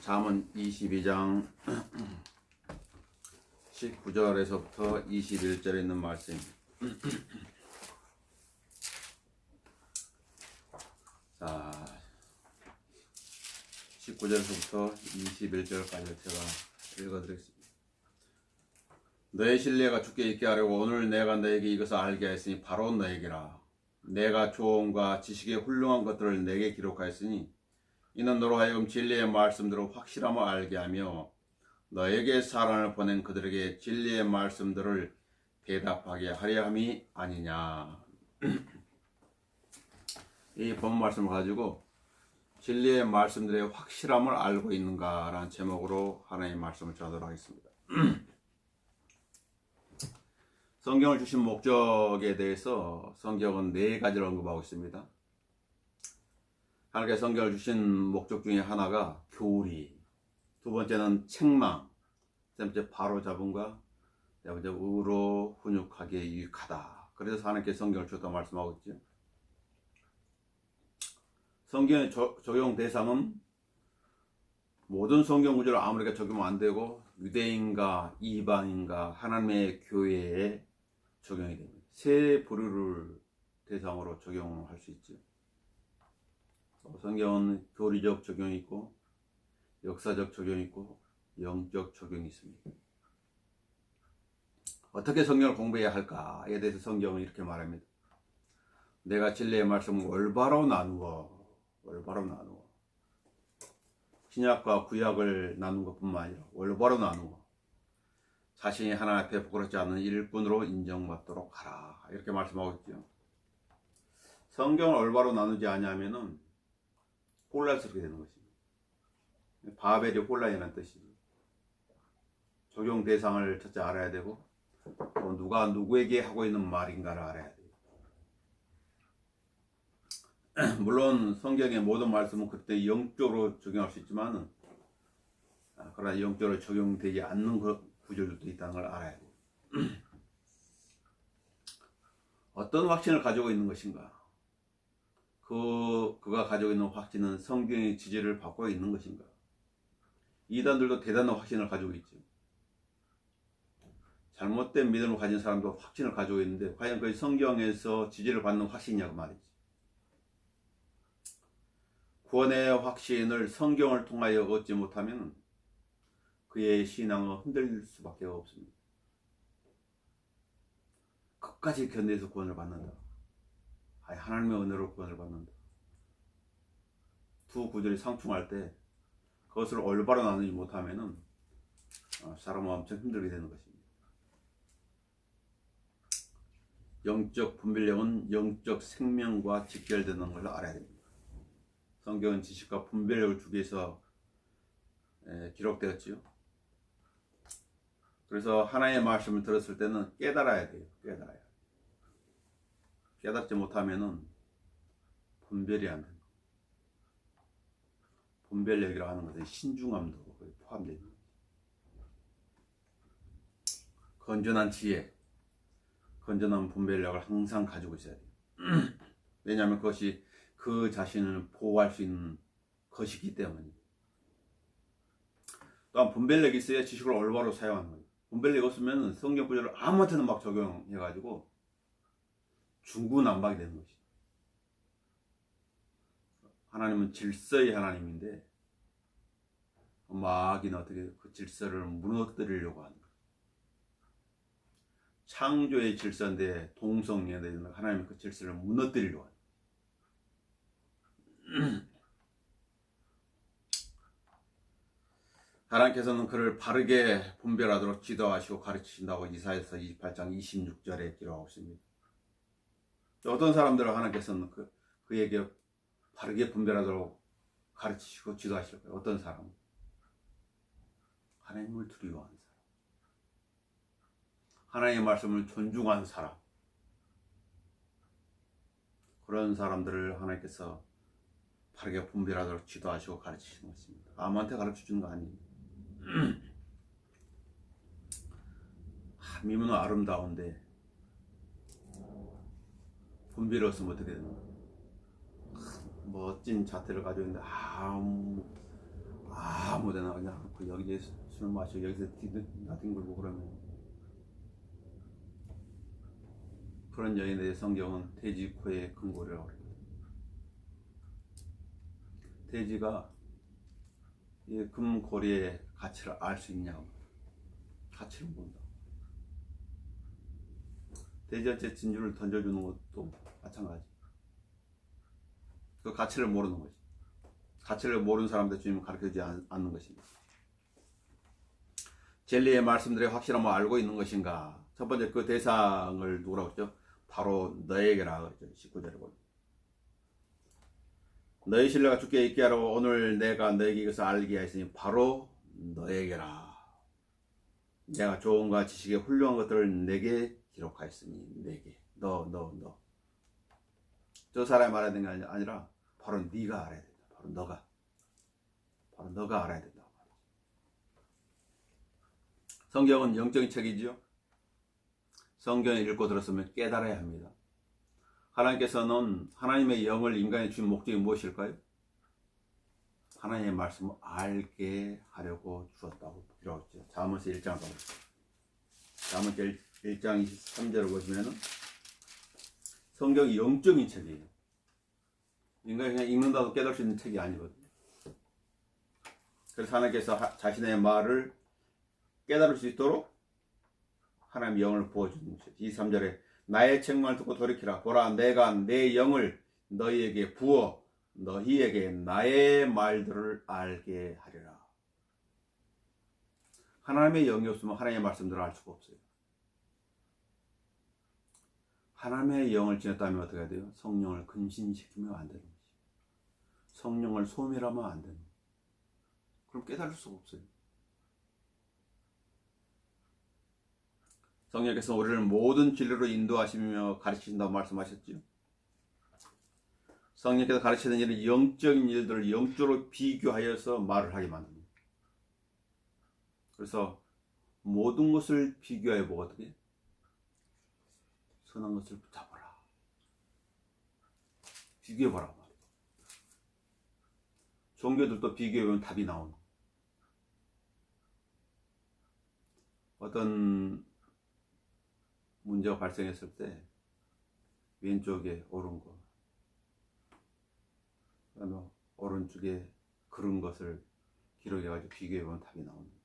잠언 22장 19절에서부터 21절에 있는 말씀. 자, 19절에서부터 21절까지 제가 읽어드리겠습니다. 너의 신뢰가 주께 있게 하려고 오늘 내가 너에게 이것을 알게 하였으니 바로 너에게라. 내가 조언과 지식의 훌륭한 것들을 내게 기록하였으니 이는 너로 하여금 진리의 말씀들을 확실함을 알게 하며 너에게 사랑을 보낸 그들에게 진리의 말씀들을 대답하게 하려 함이 아니냐. 이 본 말씀을 가지고 진리의 말씀들의 확실함을 알고 있는가 라는 제목으로 하나님의 말씀을 전하도록 하겠습니다. 성경을 주신 목적에 대해서 성경은 4가지를 언급하고 있습니다. 하나님께 성경을 주신 목적 중에 하나가 교리, 두 번째는 책망, 세 번째 바로잡음과 네 번째 의로 훈육하기에 유익하다. 그래서 하나님께 성경을 주었다고 말씀하고 있죠. 성경의 적용 대상은 모든 성경 구절을 아무리가 적용하면 안 되고 유대인과 이방인과 하나님의 교회에 적용이 됩니다. 세 부류를 대상으로 적용할 수 있죠. 성경은 교리적 적용이 있고 역사적 적용이 있고 영적 적용이 있습니다. 어떻게 성경을 공부해야 할까에 대해서 성경은 이렇게 말합니다. 내가 진리의 말씀을 올바로 나누어 신약과 구약을 나눈 것뿐만 아니라 올바로 나누어 자신이 하나님 앞에 부끄럽지 않는 일꾼으로 인정받도록 하라. 이렇게 말씀하고 있죠. 성경을 올바로 나누지 않으면은 혼란스럽게 되는 것입니다. 바벨이 혼란이라는 뜻이죠. 적용 대상을 첫째 알아야 되고 또 누가 누구에게 하고 있는 말인가를 알아야 돼요. 물론 성경의 모든 말씀은 그때 영적으로 적용할 수 있지만 그러나 영적으로 적용되지 않는 구절들도 있다는 걸 알아야 돼요. 어떤 확신을 가지고 있는 것인가? 그가 가지고 있는 확신은 성경의 지지를 받고 있는 것인가? 이단들도 대단한 확신을 가지고 있죠. 잘못된 믿음을 가진 사람도 확신을 가지고 있는데 과연 그 성경에서 지지를 받는 확신이냐고 말이지. 구원의 확신을 성경을 통하여 얻지 못하면 그의 신앙은 흔들릴 수밖에 없습니다. 끝까지 견뎌서 구원을 받는다. 하나님의 은혜로 구원을 받는다. 두 구절이 상충할 때 그것을 올바로 나누지 못하면은 사람은 엄청 힘들게 되는 것입니다. 영적 분별력은 영적 생명과 직결되는 걸 알아야 됩니다. 성경은 지식과 분별력을 주기 위해서 기록되었지요. 그래서 하나님의 말씀을 들었을 때는 깨달아야 돼요. 깨닫지 못하면은 분별이 안 된다. 분별력이라고 하는 것은 신중함도 포함되어 있는 거죠. 건전한 지혜, 건전한 분별력을 항상 가지고 있어야 돼요. 왜냐하면 그것이 그 자신을 보호할 수 있는 것이기 때문입니다. 또한 분별력이 있어야 지식을 올바로 사용하는 거예요. 분별력이 없으면 성경 구절을 아무한테나 막 적용해가지고 중구난방이 되는 것이죠. 하나님은 질서의 하나님인데 마귀는 어떻게 그 질서를 무너뜨리려고 하는 거예요. 창조의 질서인데 동성애에 하나님은 그 질서를 무너뜨리려고 하는 거예요. 하나님께서는 그를 바르게 분별하도록 지도하시고 가르치신다고 이사야서 28장 26절에 기록하고 있습니다. 어떤 사람들을 하나님께서는 그에게 바르게 분별하도록 가르치시고 지도하실 거예요. 어떤 사람은 하나님을 두려워하는 사람, 하나님의 말씀을 존중하는 사람, 그런 사람들을 하나님께서 바르게 분별하도록 지도하시고 가르치시는 것입니다. 아무한테 가르쳐주는 거 아닙니다. 미문은 아름다운데 분별이 없으면 어떻게 되는 거예요? 멋진 자태를 가지고 있는데 아무데나 않고 여기서 술 마시고 여기서 나뒹굴고 그러면 그런 여인에 대해 성경은 돼지코의 근골이라고 그래요. 돼지가 이 금고리의 가치를 알 수 있냐고. 가치를 모른다. 돼지한테 진주를 던져주는 것도 마찬가지. 그 가치를 모르는 거지. 가치를 모르는 사람들 주님은 가르쳐주지 않는 것입니다. 진리의 말씀들의 확실함을 알고 있는 것인가? 첫 번째 그 대상을 누구라고 했죠? 바로 너에게라 그랬죠. 19절에 보면. 너희 신뢰가 주께 있게 하라고 오늘 내가 너에게 이것을 알게 하였으니 바로 너에게라. 내가 조언과 지식의 훌륭한 것들을 내게 기록하였으니 내게. 너. 저 사람이 말해야 되는 게 아니라 바로 네가 알아야 된다. 바로 너가 알아야 된다. 성경은 영적인 책이지요. 성경을 읽고 들었으면 깨달아야 합니다. 하나님께서는 하나님의 영을 인간에 주신 목적이 무엇일까요? 하나님의 말씀을 알게 하려고 주었다고 기록했죠. 잠언서 1장 잠언서 1장 23절을 보시면은 성경이 영적인 책이에요. 인간이 그냥 읽는다고 깨달을 수 있는 책이 아니거든요. 그래서 하나님께서 자신의 말을 깨달을 수 있도록 하나님의 영을 부어주는 것이죠. 23절에 나의 책망을 듣고 돌이키라. 보라 내가 내 영을 너희에게 부어 너희에게 나의 말들을 알게 하리라. 하나님의 영이 없으면 하나님의 말씀들을 알 수가 없어요. 하나님의 영을 지녔다면 어떻게 해야 돼요? 성령을 근신시키면 안 되는 거지. 성령을 소멸하면 안 되는 거지. 그럼 깨달을 수가 없어요. 성령께서 우리를 모든 진리로 인도하시며 가르치신다고 말씀하셨죠. 성령께서 가르치는 일은 영적인 일들을 영적으로 비교하여서 말을 하게 만듭니다. 그래서 모든 것을 비교해 보고 어떻게? 선한 것을 붙잡아라. 비교해보라 말이에요. 종교들도 비교해보면 답이 나오는. 어떤 문제가 발생했을 때 왼쪽에 옳은 거, 그다음에 오른쪽에 그른 것을 기록해가지고 비교해보면 답이 나옵니다.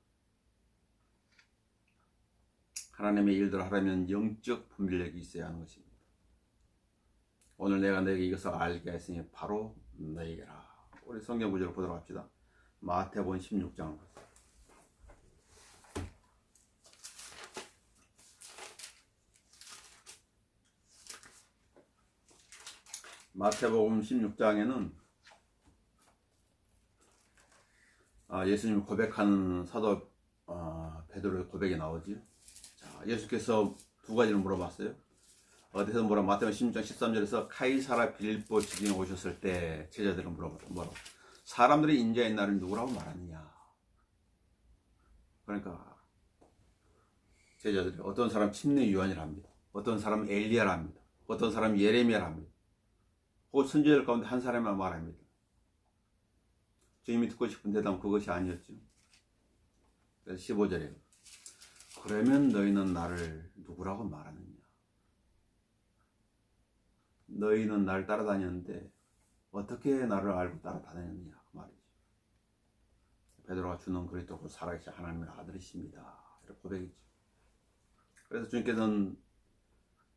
하나님의 일들을 하려면 영적 분별력이 있어야 하는 것입니다. 오늘 내가 너에게 이것을 알게 했으니 바로 너에게라. 우리 성경 구절을 보도록 합시다. 마태복음 16장을 보세요. 마태복음 16장에는 예수님을 고백하는 사도 베드로의 고백이 나오지요. 자, 예수께서 두 가지를 물어봤어요. 어디서 마태복음 16장 13절에서 카이사라 빌립보 지경에 오셨을 때 제자들은 물어봤다. 뭐라고? 사람들이 인자의 날을 누구라고 말하느냐? 그러니까 제자들이 어떤 사람 침례 요한이라 합니다. 어떤 사람 엘리야라 합니다. 어떤 사람 예레미야라 합니다. 그 선지자들 가운데 한 사람만 말합니다. 주님이 듣고 싶은 대답은 그것이 아니었죠. 그래서 15절에 그러면 너희는 나를 누구라고 말하느냐? 너희는 나를 따라다녔는데 어떻게 나를 알고 따라다녔느냐 그 말이죠. 베드로가 주는 그리스도 살아계신 하나님의 아들이십니다. 이렇게 고백이죠. 그래서 주님께서는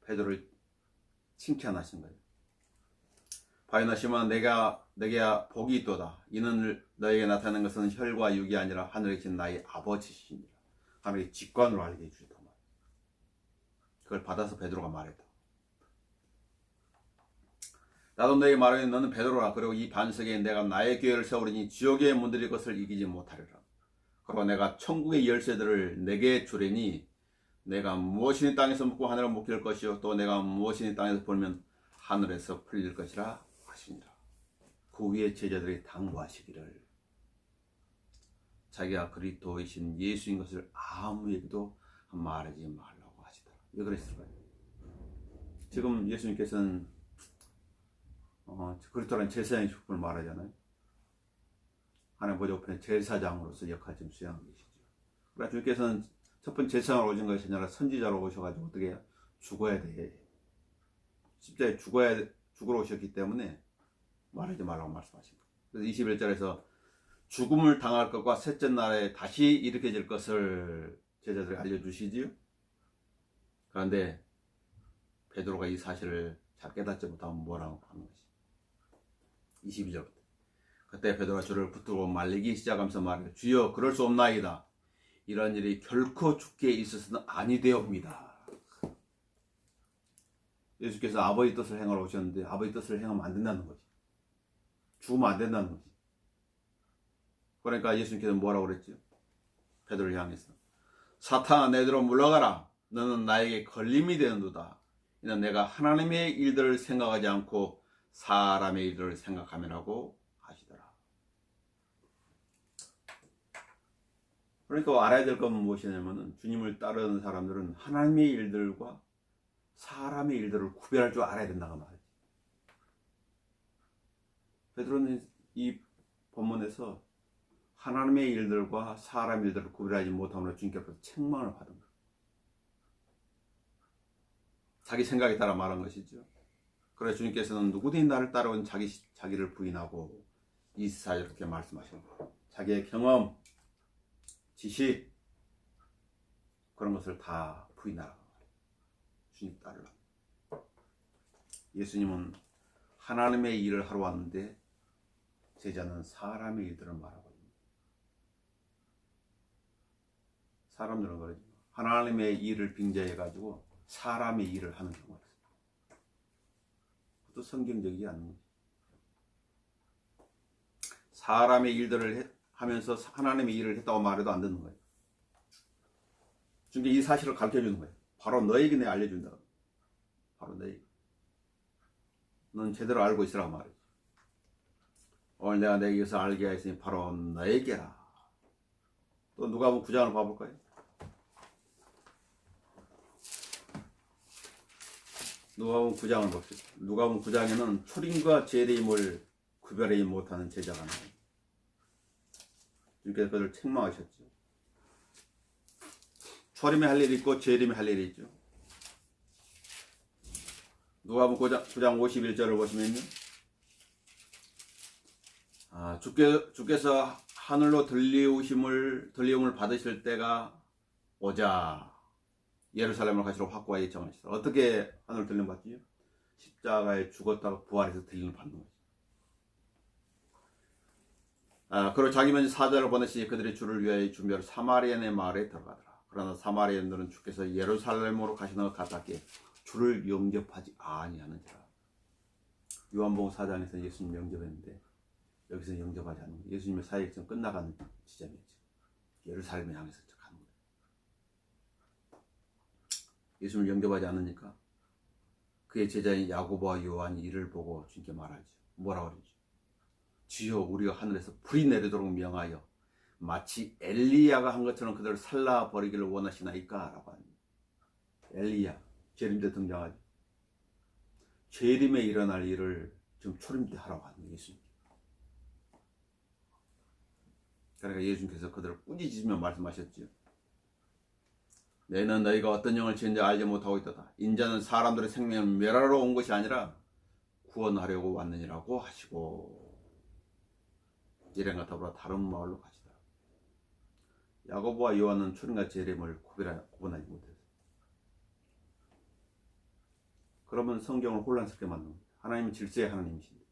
베드로를 칭찬하신 거예요. 바요나 시몬아 내게 복이 있도다. 이는 너에게 나타난 것은 혈과 육이 아니라 하늘에 계신 나의 아버지시니라. 하나님의 직관으로 알게 해주셨단 말이에요. 그걸 받아서 베드로가 말했다. 나도 너에게 말하니 너는 베드로라. 그리고 이 반석에 내가 나의 교회를 세우리니 지옥의 문들이 그것을 이기지 못하리라. 그리고 내가 천국의 열쇠들을 내게 주리니 내가 무엇이니 땅에서 묻고 하늘에 묶일 것이요 또 내가 무엇이니 땅에서 풀면 하늘에서 풀릴 것이라 하시니라. 그 위에 제자들이 당부하시기를 자기가 그리스도이신 예수인 것을 아무에게도 말하지 말라고 하시더라. 왜 그랬을까요? 지금 예수님께서는 그리스도라는 제사장의 축복을 말하잖아요. 하나님 보좌 우편의 제사장으로서 역할을 좀 수행하고 계시죠. 그러나 주님께서는 첫 번째 제사장으로 오신 것이 아니라 선지자로 오셔가지고 어떻게 해요? 죽어야 돼. 십자가에 죽으러 오셨기 때문에 말하지 말라고 말씀하십니다. 그래서 21절에서 죽음을 당할 것과 셋째 날에 다시 일으켜질 것을 제자들에게 알려주시지요. 그런데 베드로가 이 사실을 잘 깨닫지 못하면 뭐라고 하는 것이 22절부터 그때 베드로가 주를 붙들고 말리기 시작하면서 말해요. 주여 그럴 수 없나이다. 이런 일이 결코 죽게 있어서는 아니되옵니다. 예수께서 아버지 뜻을 행하러 오셨는데 아버지 뜻을 행하면 안 된다는 거지. 죽으면 안 된다는 거지. 그러니까 예수님께서 뭐라고 그랬죠? 베드로를 향해서 사탄아 내게로 물러가라. 너는 나에게 걸림이 되는도다. 이는 내가 하나님의 일들을 생각하지 않고 사람의 일들을 생각하면라고 하시더라. 그러니까 알아야 될 건 무엇이냐면은 주님을 따르는 사람들은 하나님의 일들과 사람의 일들을 구별할 줄 알아야 된다고 말이지. 베드로는 이 본문에서 하나님의 일들과 사람의 일들을 구별하지 못함으로 주님께서 책망을 받은 거예요. 자기 생각에 따라 말한 것이죠. 그래서 주님께서는 누구든지 나를 따라온 자기를 부인하고 24절 이렇게 말씀하시는 거예요. 자기의 경험, 지식 그런 것을 다 부인하라고 말해요. 주님 따르라. 예수님은 하나님의 일을 하러 왔는데 제자는 사람의 일들을 말하고 있습니다. 사람들은 그러지 하나님의 일을 빙자해가지고 사람의 일을 하는 경우가 있어요. 그것도 성경적이지 않는 거죠. 사람의 일들을 하면서 하나님의 일을 했다고 말해도 안 듣는 거예요. 주님께 이 사실을 가르쳐주는 거예요. 바로 너에게 내가 알려준다. 바로 너에게. 넌 제대로 알고 있으라고 말이지. 오늘 내가 내게서 알게 하였으니 바로 너에게라. 또 누가복음 9장을 봐볼까요? 누가복음 9장을 봅시다. 누가복음 9장에는 초림과 재림을 구별하지 못하는 제자가 나와요. 주님께서 그들을 책망하셨죠. 초림에 할 일이 있고 재림에 할 일이 있죠. 누가복음 9장 51절을 보시면요. 주께서 하늘로 들리움을 받으실 때가 오자 예루살렘을 가시러 확고하게 정하시더라. 어떻게 하늘 들림 받지요? 십자가에 죽었다가 부활해서 들림을 받는 거죠. 그리고 자기 먼저 사자를 보내시니 그들이 주를 위하여 준비하러 사마리아인의 마을에 들어가더라. 그러나 사마리아인들은 주께서 예루살렘으로 가시는 것 같았기에 주를 영접하지 아니하는지라. 요한복음 4장에서 예수님 영접했는데 여기서 영접하지 않는 거예요. 예수님의 사역은 끝나가는 지점이었죠. 예루살렘을 향해서 가는 거예요. 예수님을 영접하지 않으니까 그의 제자인 야고보와 요한이 이를 보고 주님께 말하죠. 뭐라고 그러죠? 주여 우리가 하늘에서 불이 내리도록 명하여 마치 엘리야가 한 것처럼 그들을 살라버리기를 원하시나이까? 라고 합니다. 엘리야, 재림 때 등장하죠. 재림에 일어날 일을 지금 초림 때 하라고 하는 예수님. 그러니까 예수님께서 그들을 꾸짖으시며 말씀하셨죠. 너희는 너희가 어떤 영을 지은지 알지 못하고 있도다. 인자는 사람들의 생명을 멸하러 온 것이 아니라 구원하려고 왔느니라고 하시고 이ren과 더불어 다른 마을로 가시더라. 야고보와 요한은 초림과 재림을 구분하지 못했어요. 그러면 성경을 혼란스럽게 만든 거예요. 하나님은 질서의 하나님이신데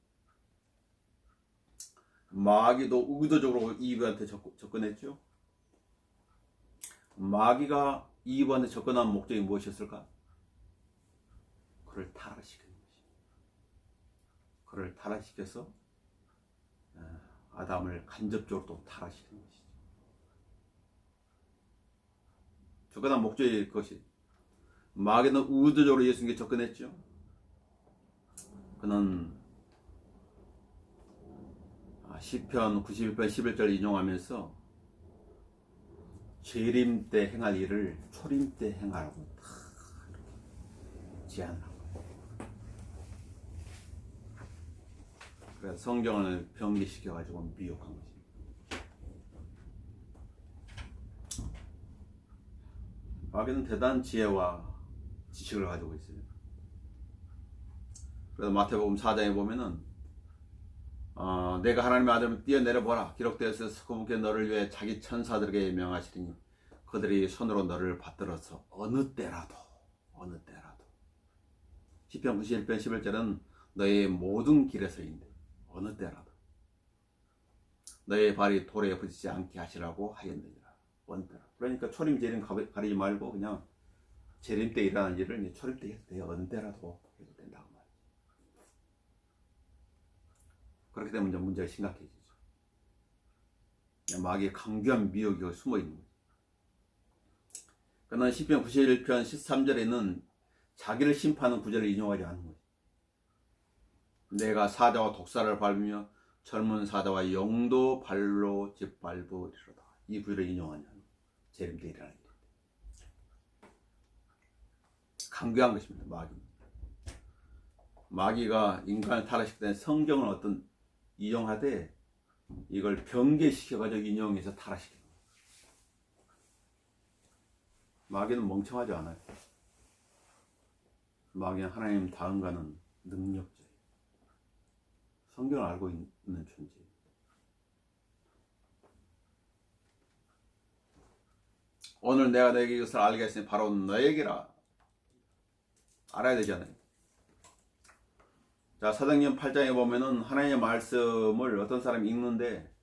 마귀도 의도적으로 이브한테 접근했죠. 마귀가 이브한테 접근한 목적이 무엇이었을까? 그를 타락시키는 것입니다. 그를 타락시켜서 아담을 간접적으로 또 타락시키는 것이죠. 접근한 목적이 그것이 마귀는 의도적으로 예수님께 접근했죠. 그는 시편 91편 11절 인용하면서 재림 때 행할 일을 초림 때 행하라고 제안을 한 거예요. 그래서 성경을 병기시켜가지고 미혹한 것입니다. 마귀는 대단한 지혜와 지식을 가지고 있어요. 그래서 마태복음 4장에 보면은 내가 하나님의 아들을 뛰어내려 보라 기록되어서 그분께 너를 위해 자기 천사들에게 명하시리니 그들이 손으로 너를 받들어서 어느 때라도 시편 91편 11절은 너의 모든 길에서인데 어느 때라도 너의 발이 돌에 부딪히지 않게 하시라고 하였느니라. 어느 때라도. 그러니까 초림 재림 가리지 말고 그냥 재림 때 일어나는 일을 초림 때 해도 돼요. 어느 때라도 해도 된다고 말이에요. 그렇게 되면 이제 문제가 심각해지죠. 마귀의 강교한 미혹이 숨어 있는 거죠. 그러나 시편 91편 13절에는 자기를 심판하는 구절을 인용하지 않는 거죠. 내가 사자와 독사를 밟으며 젊은 사자와 영도 발로 짓밟으리로다. 이 구절을 인용하냐. 재림 때 일어나는 일인데. 강교한 것입니다. 마귀가 인간을 타락시킬 때 성경을 어떤 이용하되 이걸 변개시켜가지고 인용해서 타락시키는 거예요. 마귀는 멍청하지 않아요. 마귀는 하나님 다음가는 능력자예요. 성경을 알고 있는 존재예요. 오늘 내가 너에게 이것을 알게 했으니 바로 너에게라. 알아야 되잖아요. 자, 사도행전 8장에 보면은 하나님의 말씀을 어떤 사람이 읽는데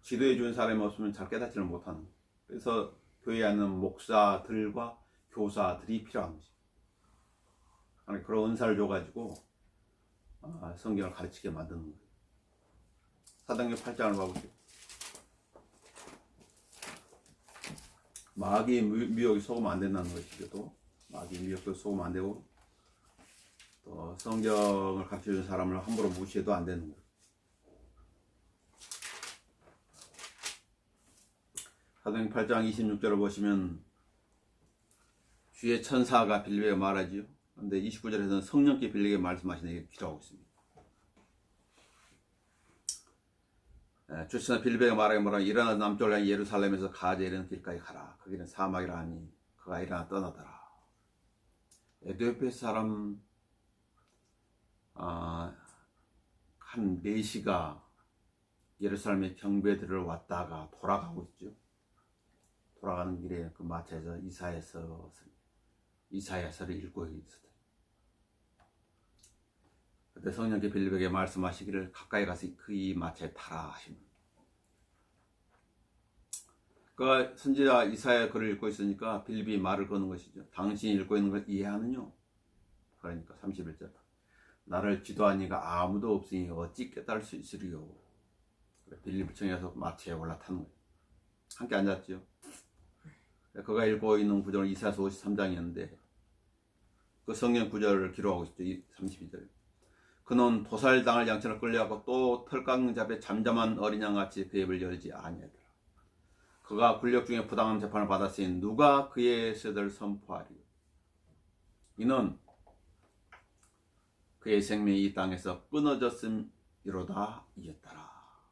지도해 주는 사람이 없으면 잘 깨닫지를 못하는 거예요. 그래서 교회에 있는 목사들과 교사들이 필요한 거죠. 그런 은사를 줘가지고 성경을 가르치게 만드는 거예요. 사도행전 8장을 봐보세요. 마귀의 미혹이 속으면 안 된다는 것이죠. 또 마귀의 미혹도 속으면 안 되고 또 성경을 가르쳐주는 사람을 함부로 무시해도 안 되는 거예요. 사도행전 8장 26절을 보시면 주의 천사가 빌립에게 말하지요. 그런데 29절에서는 성령께 빌립에게 말씀하시는 게 기록하고 있습니다. 주 천사 빌립에게 말하기 뭐라 일어나 남쪽을 향해 예루살렘에서 가제 이르는 길까지 가라. 거기는 사막이라 하니 그가 일어나 떠나더라. 에티오피아 사람 한 4시가 예루살렘의 경배들을 왔다가 돌아가고 있죠. 돌아가는 길에 그 마차에서 이사야서를 읽고 있었어요. 그때 성령께 빌립에게 말씀하시기를 가까이 가서 그 이 마차에 타라 하시면 그 선지자 이사야 글을 읽고 있으니까 빌립이 말을 거는 것이죠. 당신이 읽고 있는 걸 이해하느냐? 그러니까 31절 나를 지도한 이가 아무도 없으니 어찌 깨달을 수 있으리요. 빌립을 청해서 마차에 올라타는 거예요. 함께 앉았죠. 그가 읽고 있는 구절은 이사야서 53장이었는데 그 성경 구절을 기록하고 있죠. 32절 그는 도살당할 양처럼 끌려가고 또 털깡잡에 잠잠한 어린 양같이 그 입을 열지 아니하더라. 그가 권력 중에 부당한 재판을 받았으니 누가 그의 세대를 선포하리요. 이는 그의 생명이 이 땅에서 끊어졌음이로다 이었더라.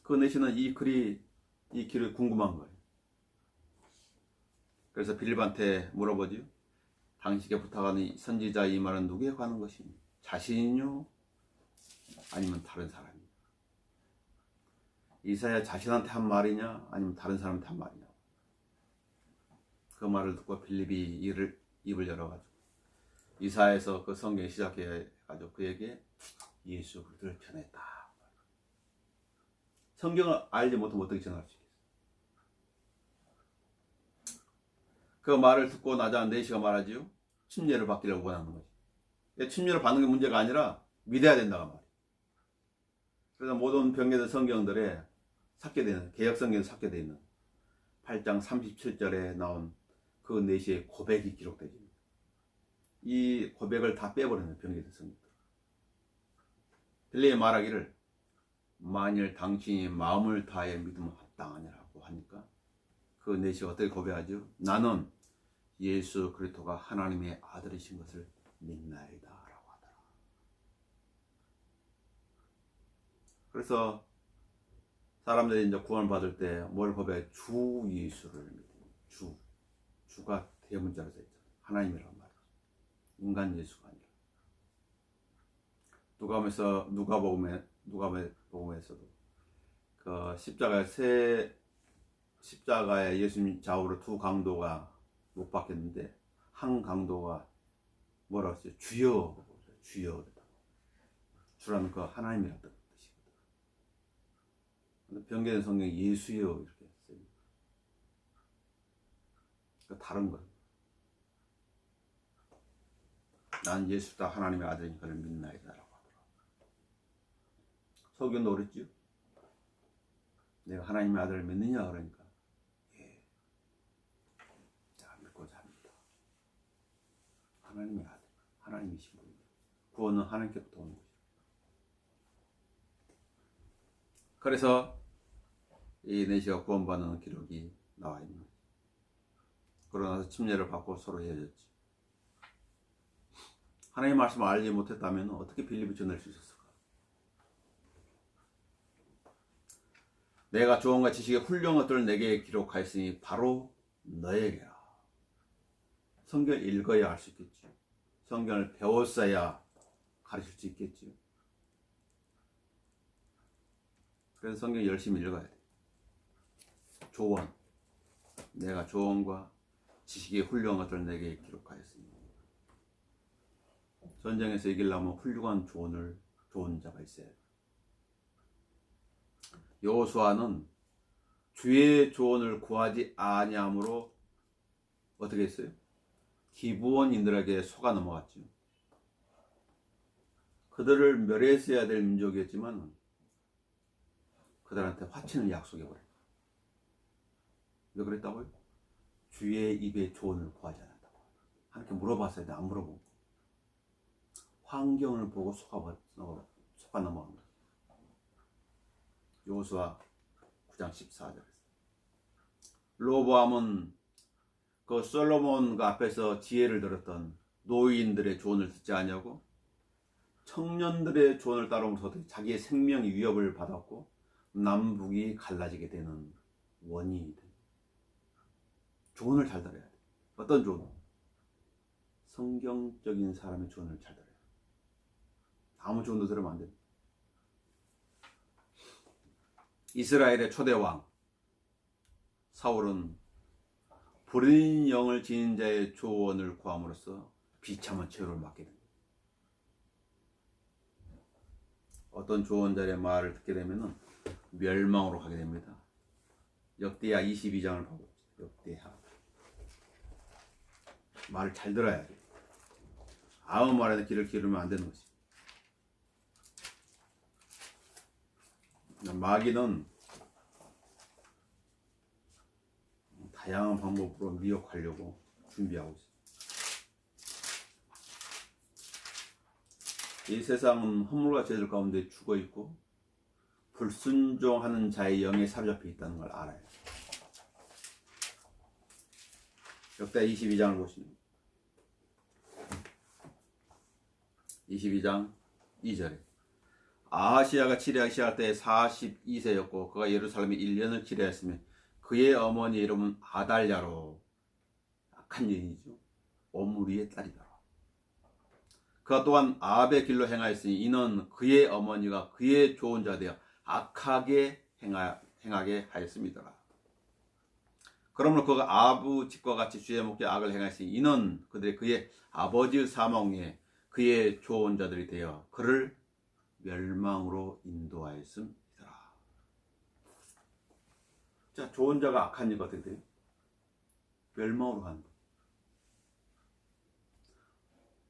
그 내시는 이 길이 궁금한 거예요. 그래서 빌립한테 물어보지요. 당신께 부탁하는 선지자 이 말은 누구에 관한 것이니? 자신이요? 아니면 다른 사람이요? 이사야 자신한테 한 말이냐? 아니면 다른 사람한테 한 말이냐? 그 말을 듣고 빌립이 입을 열어가지고 이사야에서 그 성경을 시작해가지고 그에게 예수 그리스도를 전했다. 성경을 알지 못하면 어떻게 전할 수 있겠어요? 그 말을 듣고 나자 4시가 말하지요. 침례를 받기를 원하는 거지. 침례를 받는 게 문제가 아니라 믿어야 된다고 말이에요. 그래서 모든 병례된 성경들에 삭제되는 개역 성경에 삭제되어 있는 8장 37절에 나온 그 4시의 고백이 기록되죠. 이 고백을 다 빼버리는 병례된 성경들. 빌립이 말하기를 만일 당신이 마음을 다해 믿으면 합당하냐라고 하니까 그 4시가 어떻게 고백하죠? 나는 예수 그리스도가 하나님의 아들이신 것을 믿나이다 라고 하더라. 그래서 사람들이 이제 구원을 받을 때 뭘 고백해? 주 예수를 믿습니다. 주가 대문자로 써 있죠. 하나님이란 말이죠. 인간 예수가 아니라. 누가복음에서도 그 십자가에 예수님 좌우로 두 강도가 못 박혔는데 한 강도가 뭐라고 했어요? 주여. 주라는 그 하나님이라는 뜻이거든. 변개된 성경에 예수여 이렇게 써요. 그 다른 거예요. 난 예수다 하나님의 아들이니까 믿나이다 라고 하더라고. 서기관도 그랬지요. 내가 하나님의 아들을 믿느냐 그러니까 예, 내가 믿고자 합니다. 하나님의 아들, 하나님이신 분입니다. 구원은 하나님께부터 오는 것이죠. 그래서 이 내시가 구원받는 기록이 나와 있는 거죠. 그러고 나서 침례를 받고 서로 헤어졌지. 하나님의 말씀을 알지 못했다면 어떻게 빌립을 전할 수 있었을까? 내가 조언과 지식의 훌륭한 것들을 내게 기록하였으니 바로 너에게라. 성경을 읽어야 알 수 있겠지. 성경을 배웠어야 가르칠 수 있겠지. 그래서 성경 열심히 읽어야 돼. 조언. 내가 조언과 지식의 훌륭한 것들을 내게 기록하였으니. 전쟁에서 이기려면 훌륭한 좋은 자가 있어야 돼. 여호수아는 주의 조언을 구하지 아니함으로 어떻게 했어요? 기브온인들에게 속아 넘어갔죠. 그들을 멸했어야 될 민족이었지만 그들한테 화친을 약속해버려요. 왜 그랬다고요? 주의 입에 조언을 구하지 않았다고. 하나님께 물어봤어야 돼. 안 물어보고 환경을 보고 속아 넘어간 거예요. 여호수아 9장 14절에서 로보암은 그 솔로몬 앞에서 지혜를 들었던 노인들의 조언을 듣지 않냐고 청년들의 조언을 따르면서 자기의 생명이 위협을 받았고 남북이 갈라지게 되는 원인이 돼. 조언을 잘 들어야 돼. 어떤 조언? 성경적인 사람의 조언을 잘 들어야 돼. 아무 조언도 들으면 안 돼. 이스라엘의 초대왕 사울은 불인 영을 지닌 자의 조언을 구함으로써 비참한 최후를 맞게 됩니다. 어떤 조언자의 말을 듣게 되면 멸망으로 가게 됩니다. 역대하 22장을 보고 역대하 말을 잘 들어야 돼. 아무 말에나 귀를 기울이면 안 되는 것이. 마귀는 다양한 방법으로 미혹하려고 준비하고 있어요. 이 세상은 허물과 죄들 가운데 죽어 있고 불순종하는 자의 영에 사로잡혀 있다는 걸 알아요. 역대 22장을 보시면 22장 2절에 아하시야가 치리하기 시작할 때 42세였고 그가 예루살렘에 1년을 치리하였으며 그의 어머니 이름은 아달랴로 악한 여인이죠. 오므리의 딸이더라. 그가 또한 아합의 길로 행하였으니 이는 그의 어머니가 그의 좋은 자 되어 악하게 행하게 하였음이더라. 그러므로 그가 아합의 집과 같이 주의 목에 악을 행하였으니 이는 그들이 그의 아버지의 사망 후에 그의 좋은 자들이 되어 그를 멸망으로 인도하였음이더라. 자, 좋은 자가 악한 이가 어떻게 돼요? 멸망으로 가는 거예요.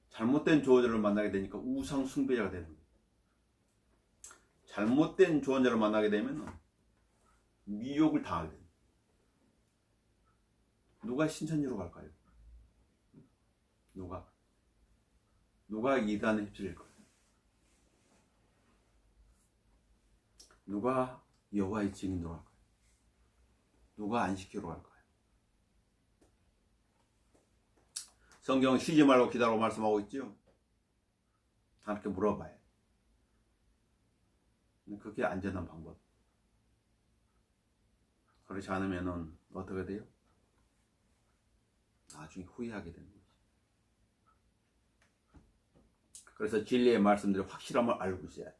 잘못된 좋은 자를 만나게 되니까 우상 숭배자가 되는 거예요. 잘못된 좋은 자를 만나게 되면 미혹을 당하게 됩니다. 누가 신천지로 갈까요? 누가 이단에 휩쓸릴 거예요? 누가 여호와의 증인으로 갈까요? 누가 안식교로 갈까요? 성경은 쉬지 말고 기다라고 말씀하고 있죠. 하나님께 물어봐요. 그게 안전한 방법. 그렇지 않으면 어떻게 돼요? 나중에 후회하게 되는 거죠. 그래서 진리의 말씀들이 확실함을 알고 있어야 돼.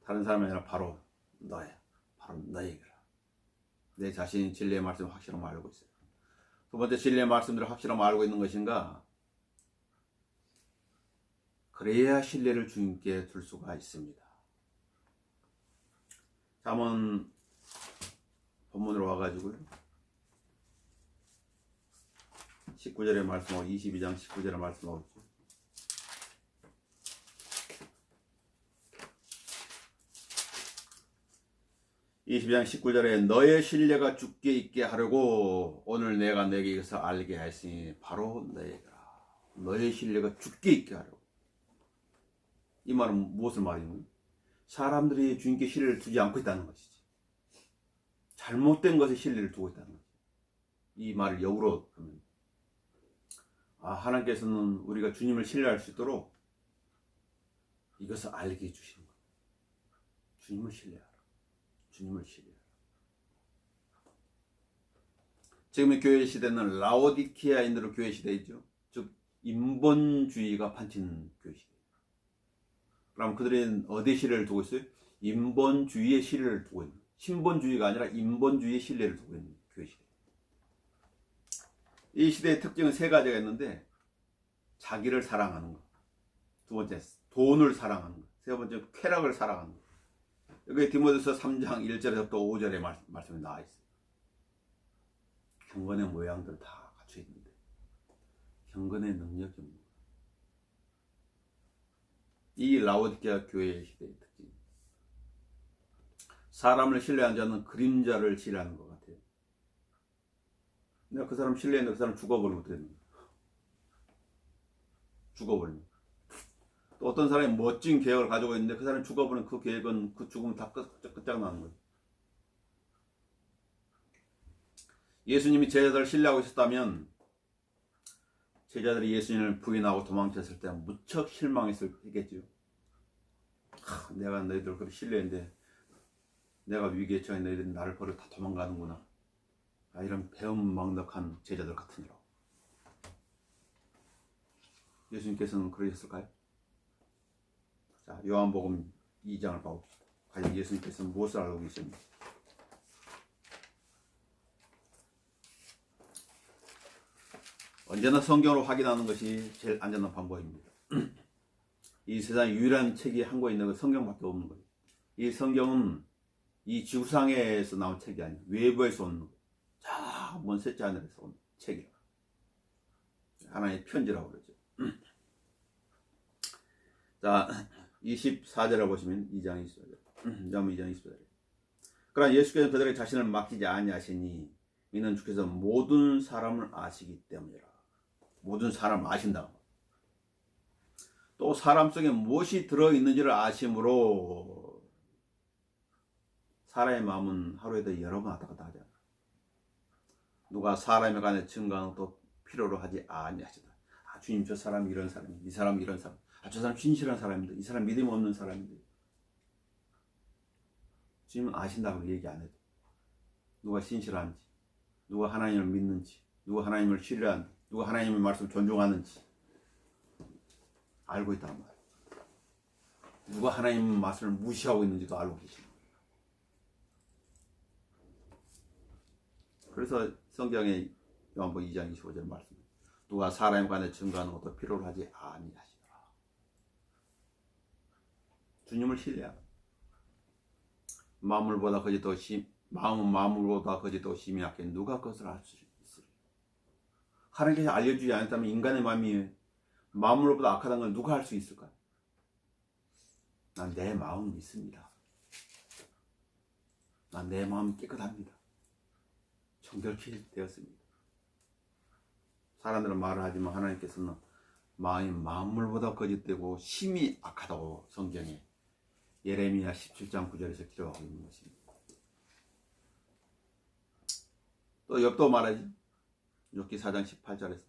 다른 사람이 아니라 바로 너야. 바로 너에게라. 내 자신이 진리의 말씀을 확실함을 알고 있어요. 두 번째, 진리의 말씀들을 확실함을 알고 있는 것인가? 그래야 신뢰를 주님께 둘 수가 있습니다. 잠언 본문으로 와가지고요. 19절의 말씀하고 22장 19절의 말씀하고 있죠. (22장 19절에) 너의 신뢰가 주께 있게 하려고 오늘 내가 너에게 이것을 알게 하였으니 바로 너에게라. 너의 신뢰가 주께 있게 하려고. 이 말은 무엇을 말이냐? 사람들이 주님께 신뢰를 두지 않고 있다는 것이지. 잘못된 것에 신뢰를 두고 있다는 것이지. 이 말을 역으로 하면, 하나님께서는 우리가 주님을 신뢰할 수 있도록 이것을 알게 해주시는 거예요. 주님을 신뢰하라. 주님을 신뢰하라. 지금의 교회 시대는 라오디케아인들의 교회 시대이죠. 즉 인본주의가 판치는 교회 시대. 그럼 그들은 어디에 신뢰를 두고 있어요? 인본주의에 신뢰를 두고 있는, 신본주의가 아니라 인본주의에 신뢰를 두고 있는 교회 시대. 이 시대의 특징은 세 가지가 있는데, 자기를 사랑하는 것, 두 번째 돈을 사랑하는 것, 세 번째 쾌락을 사랑하는 것. 여기 디모데서 3장 1절에서부터 5절의 말씀이 나와 있어요. 경건의 모양들 다 갖춰 있는데 경건의 능력이 없는 거예요. 이 라오디게아 교회의 시대의 특징. 사람을 신뢰하지 않는 그림자를 신뢰하는 것 같아요. 내가 그 사람 신뢰했는데 그 사람 죽어버리면 어떻게 되는 거야? 죽어버리면. 또 어떤 사람이 멋진 계획을 가지고 있는데 그 사람이 죽어버리면 그 계획은, 그 죽으면 다 끝장나는 거예요. 예수님이 제자들을 신뢰하고 있었다면 제자들이 예수님을 부인하고 도망쳤을 때 무척 실망했겠죠. 내가 너희들 그렇게 신뢰했는데 내가 위기에 처해 너희들이 나를 버리고 다 도망가는구나. 이런 배은망덕한 제자들 같으니라고. 예수님께서는 그러셨을까요? 자, 요한복음 2장을 봐봅시다. 과연 예수님께서는 무엇을 알고 계십니까? 언제나 성경으로 확인하는 것이 제일 안전한 방법입니다. 이 세상에 유일한 책이 한 권 있는 건 성경밖에 없는 거예요. 이 성경은 이 지구상에서 나온 책이 아니에요. 외부에서 온 거예요. 자, 먼 셋째 하늘에서 온 책이에요. 하나의 편지라고 그러죠. 자, 24절을 보시면 2장 24절. 2장 24절. 그러나 예수께서는 그들에게 자신을 맡기지 아니하시니 이는 주께서 모든 사람을 아시기 때문이라. 모든 사람을 아신다. 또 사람 속에 무엇이 들어있는지를 아심으로 사람의 마음은 하루에도 여러 번 왔다 갔다 하잖아. 누가 사람에 관해 증거하는 것도 필요로 하지 아니하시다. 주님, 저 사람이 이런 사람이, 이 사람이 이런 사람, 저 사람 진실한 사람인데, 이 사람 믿음 없는 사람인데. 주님은 아신다고 얘기 안 해도 누가 신실한지, 누가 하나님을 믿는지, 누가 하나님을 신뢰하는지, 누가 하나님의 말씀을 존중하는지 알고 있단 말이에요. 누가 하나님의 말씀을 무시하고 있는지도 알고 계십니다. 그래서 성경에 요한복음 2장 25절 말씀, 누가 사람에 관해 증거하는 것도 필요로 하지 아니하시더라. 주님을 신뢰하라. 마음은 마음으로보다 거짓도 심히 약해 누가 그것을 알 수 있으리요. 하나님께서 알려주지 않았다면 인간의 마음이 마음으로보다 악하다는 걸 누가 알 수 있을까? 난 내 마음을 믿습니다. 난 내 마음이 깨끗합니다. 정결케 되었습니다. 사람들은 말을 하지만 하나님께서는 마음이 만물보다 거짓되고 심히 악하다고 성경에 예레미야 17장 9절에서 기록하고 있는 것입니다. 또 욥도 말하지. 욥기 4장 18절에서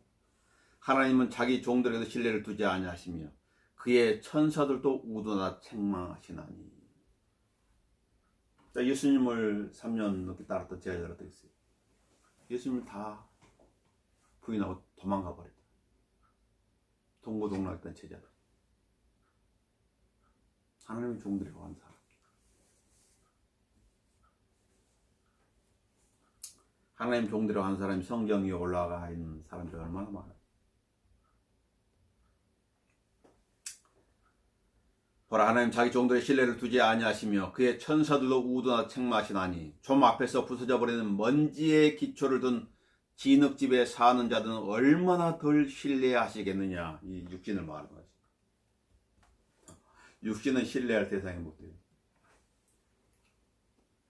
하나님은 자기 종들에게도 신뢰를 두지 아니하시며 그의 천사들도 우두나 책망하시나니. 예수님을 3년 넘게 따랐던 제자들 어떻게 했어요? 예수님을 다 부인하고 도망가 버렸다. 동고동락했던 제자들. 하나님의 종들이라고 하는 사람. 하나님 종들이라고 하는 사람이 성경 위에 올라가 있는 사람들이 얼마나 많아요. 보라, 하나님 자기 종들의 신뢰를 두지 아니하시며 그의 천사들도 우두나 책망하시나니 좀 앞에서 부서져 버리는 먼지의 기초를 둔 진흙집에 사는 자들은 얼마나 덜 신뢰하시겠느냐. 이 육신을 말하는 거지. 육신은 신뢰할 대상이 못 돼요.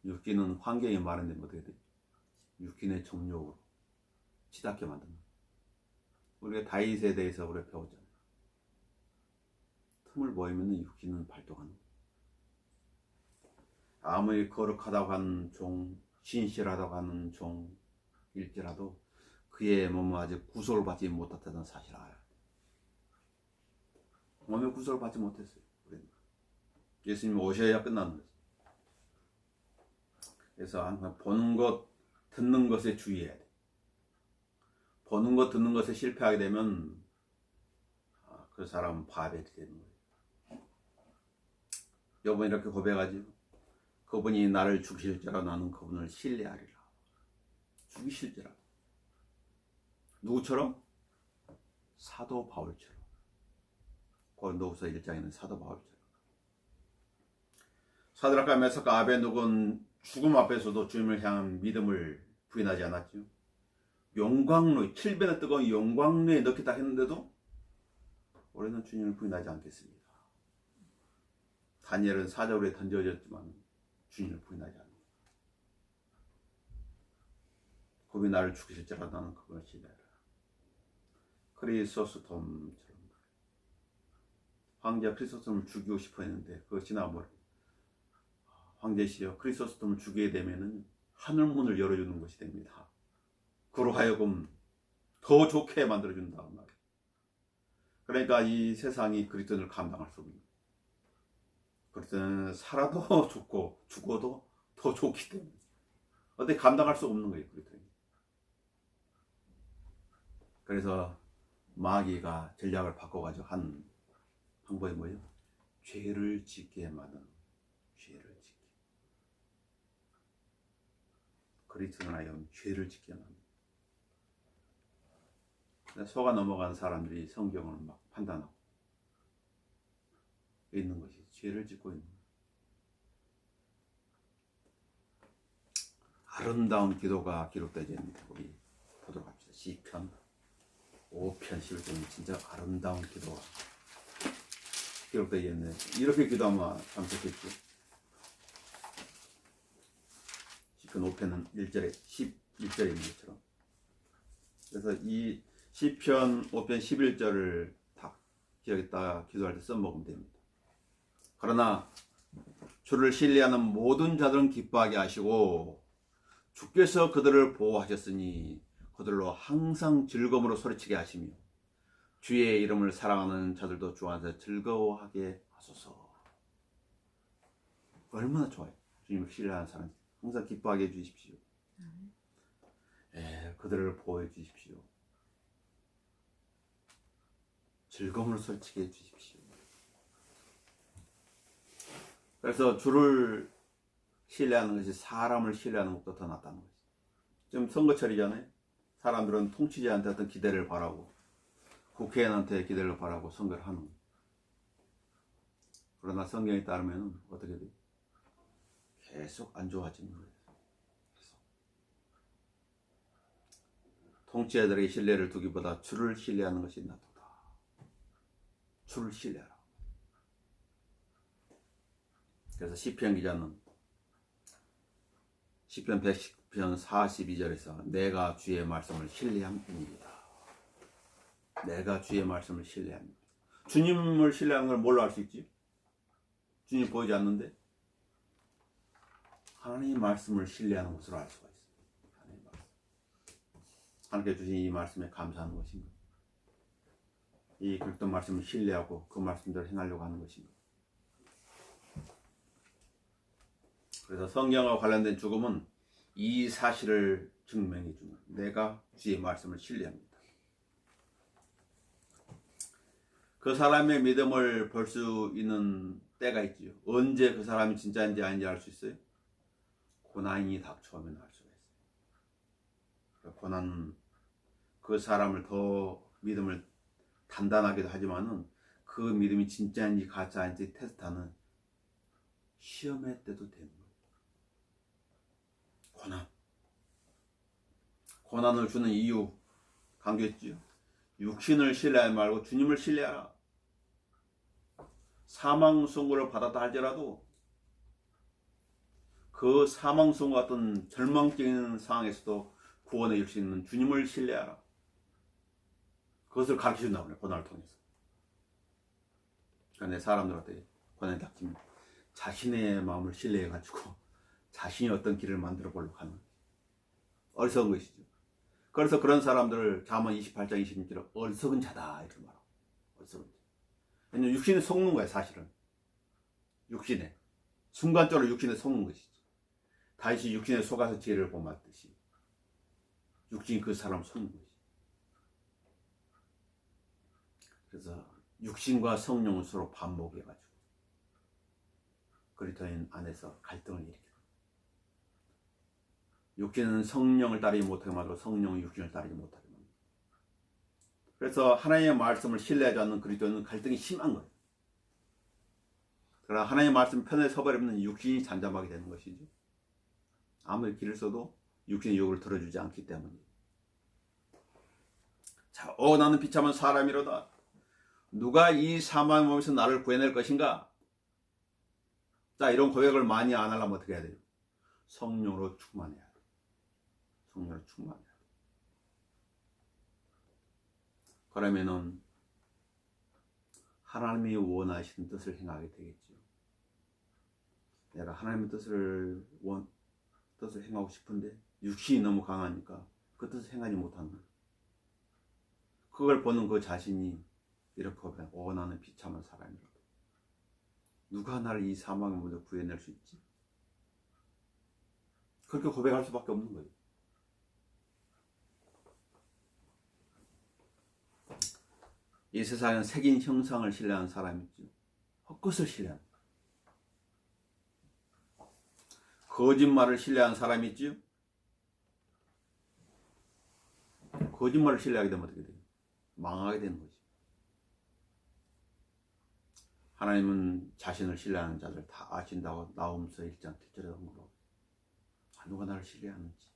육신은 환경이 마련되면 어떻게 돼요? 육신의 정욕으로 치닫게 만드는 거예요. 우리가 다윗에 대해서 우리가 배웠잖아요. 틈을 보이면 육신은 발동하는 거예요. 아무리 거룩하다고 하는 종, 신실하다고 하는 종일지라도 그의 몸은 아직 구속을 받지 못했다는 사실을 알아요. 몸에 구속을 받지 못했어요. 우리는. 예수님이 오셔야 끝나는 거죠. 그래서 항상 보는 것, 듣는 것에 주의해야 돼. 보는 것, 듣는 것에 실패하게 되면 그 사람은 바벨이 되는 거예요. 여러분 이렇게 고백하죠. 그분이 나를 죽이실지라 나는 그분을 신뢰하리라. 죽이실지라. 누구처럼? 사도 바울처럼. 고린도후서 1장에는 사도 바울처럼. 사드락과 메삭과 아벤누고는 죽음 앞에서도 주님을 향한 믿음을 부인하지 않았죠. 용광로에 7배나 뜨거운 용광로에 넣겠다 했는데도 우리는 주님을 부인하지 않겠습니다. 다니엘은 사자굴에 던져졌지만 주님을 부인하지 않는다. 그분이 나를 죽이실지라 나는 그분을 신뢰하라. 크리소스톰처럼 황제가 크리소스톰을 죽이고 싶어 했는데 그거 지나버려. 황제시여 크리소스톰을 죽이게 되면은 하늘문을 열어주는 것이 됩니다. 그로 하여금 더 좋게 만들어준다는 말이에요. 그러니까 이 세상이 그리스도인을 감당할 수 없는 거예요. 그리스도인은 살아도 좋고 죽어도 더 좋기 때문에 어떻게 감당할 수 없는 거예요. 그리스도인. 그래서 마귀가 전략을 바꿔가지고 한 방법이 뭐예요? 죄를 짓게 만드는. 죄를 짓게. 그리스도인 하여금 죄를 짓게 만드는. 속아 넘어간 사람들이 성경을 막 판단하고 있는 것이 죄를 짓고 있는 거예요. 아름다운 기도가 기록되어 있습니다. 우리 보도록 합시다. 시편 5편 11절은 진짜 아름다운 기도가 기록되어 있는데 이렇게 기도하면 참 좋겠죠. 시편 5편은 1절에 11절에 있는 것처럼. 그래서 이 시편 5편 11절을 딱 기억했다 기도할 때 써먹으면 됩니다. 그러나 주를 신뢰하는 모든 자들은 기뻐하게 하시고 주께서 그들을 보호하셨으니 그들로 항상 즐거움으로 소리치게 하시며 주의 이름을 사랑하는 자들도 주 안에서 즐거워하게 하소서. 얼마나 좋아요. 주님을 신뢰하는 사람 항상 기뻐하게 해주십시오. 그들을 보호해 주십시오. 즐거움으로 소리치게 해주십시오. 그래서 주를 신뢰하는 것이 사람을 신뢰하는 것보다 더 낫다는 거죠. 지금 선거철이잖아요. 사람들은 통치자한테 어떤 기대를 바라고 국회의원한테 기대를 바라고 선거를 하는 거예요. 그러나 성경에 따르면 어떻게 돼요? 계속 안 좋아지는 거예요. 계속. 통치자들에게 신뢰를 두기보다 주를 신뢰하는 것이 낫도다. 주를 신뢰하라. 그래서 시편 기자는 시편 110편 42절에서 내가 주의 말씀을 신뢰함입니다. 내가 주의 말씀을 신뢰합니다. 주님을 신뢰하는 걸 뭘로 알 수 있지? 주님 보이지 않는데 하나님의 말씀을 신뢰하는 것으로 알 수가 있어요. 하나님의 말씀. 하나님께 주신 이 말씀에 감사하는 것인가? 이 그랬던 말씀을 신뢰하고 그 말씀대로 행하려고 하는 것인가? 그래서 성경과 관련된 죽음은 이 사실을 증명해 주는 내가 주의 말씀을 신뢰합니다. 그 사람의 믿음을 볼 수 있는 때가 있지요. 언제 그 사람이 진짜인지 아닌지 알 수 있어요? 고난이 닥쳐오면 알 수가 있어요. 고난은 그 사람을 더 믿음을 단단하게도 하지만은 그 믿음이 진짜인지 가짜인지 테스트하는 시험의 때도 되는 거예요. 고난을 주는 이유 강조했지요. 육신을 신뢰하지 말고 주님을 신뢰하라. 사망 선고를 받았다 할지라도 그 사망 선고 같은 절망적인 상황에서도 구원해 줄 수 있는 주님을 신뢰하라. 그것을 가르쳐 준다고 그래요. 고난을 통해서. 그런데 사람들한테 고난이 닥치면 자신의 마음을 신뢰해 가지고 자신이 어떤 길을 만들어 보려고 하는 어리석은 것이죠. 그래서 그런 사람들을 잠언 28장 26절에 어리석은 자다 이렇게 말하고. 어리석은 자. 왜냐면 육신에 속는 거야 사실은. 육신에 순간적으로 육신에 속는 것이지. 다시 육신에 속아서 지혜를 범하듯이 육신이 그 사람 속는 것이지. 그래서 육신과 성령은 서로 반복해가지고 그리스도인 안에서 갈등을 일으켜요. 육신은 성령을 따르지 못하게 만들고 성령은 육신을 따르지 못하게 만들고. 그래서 하나님의 말씀을 신뢰하지 않는 그리스도인은 갈등이 심한 거예요. 그러나 하나님의 말씀 편에 서버리면 육신이 잠잠하게 되는 것이죠. 아무리 길을 써도 육신의 욕을 들어주지 않기 때문이에요. 자, 나는 비참한 사람이로다. 누가 이 사망의 몸에서 나를 구해낼 것인가? 자, 이런 고백을 많이 안 하려면 어떻게 해야 돼요? 성령으로 충만해야 돼요. 성령으로 충만해야 돼요. 그러면은 하나님이 원하시는 뜻을 행하게 되겠죠. 내가 하나님의 뜻을 행하고 싶은데 육신이 너무 강하니까 그 뜻을 행하지 못하는 거예요. 그걸 보는 그 자신이 이렇게 고백해. 나는 비참한 사람이라도 누가 나를 이 사망의 몸에서 구해낼 수 있지? 그렇게 고백할 수밖에 없는 거예요. 이 세상에는 색인 형상을 신뢰하는 사람이 있죠. 헛것을 신뢰하는 거짓말을 신뢰하는 사람이 있죠. 거짓말을 신뢰하게 되면 어떻게 돼요? 망하게 되는 거지. 하나님은 자신을 신뢰하는 자들 다 아신다고 나홈서 1장 7절에 언급하고 누가 나를 신뢰하는지.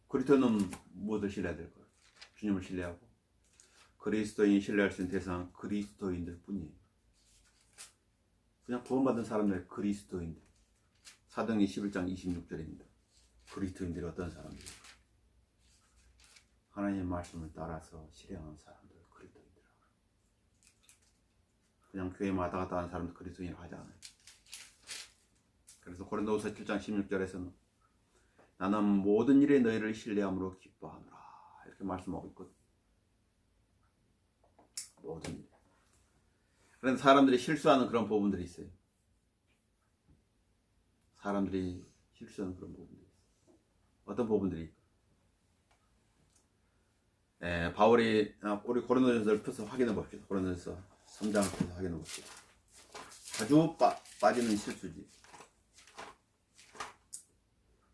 그리스도는 무엇을 신뢰해야 될까요? 주님을 신뢰하고 그리스도인이 신뢰할 수 있는 대상은 그리스도인들 뿐이에요. 그냥 구원받은 사람들 그리스도인들. 사도행전 11장 26절입니다. 그리스도인들이 어떤 사람들일까? 하나님의 말씀을 따라서 실행하는 사람들 그리스도인들. 그냥 교회 왔다 갔다 하는 사람들 그리스도인이라고 하지 않아요. 그래서 고린도후서 7장 16절에서는 나는 모든 일에 너희를 신뢰함으로 기뻐하노라 이렇게 말씀하고 있거든. 모든 일. 그런데 사람들이 실수하는 그런 부분들이 있어요. 사람들이 실수하는 그런 부분들이 있어요. 어떤 부분들이? 바울이 우리 고린도전서를 펴서 확인해 봅시다. 고린도전서 3장을 펴서 확인해 봅시다. 자주 빠지는 실수지.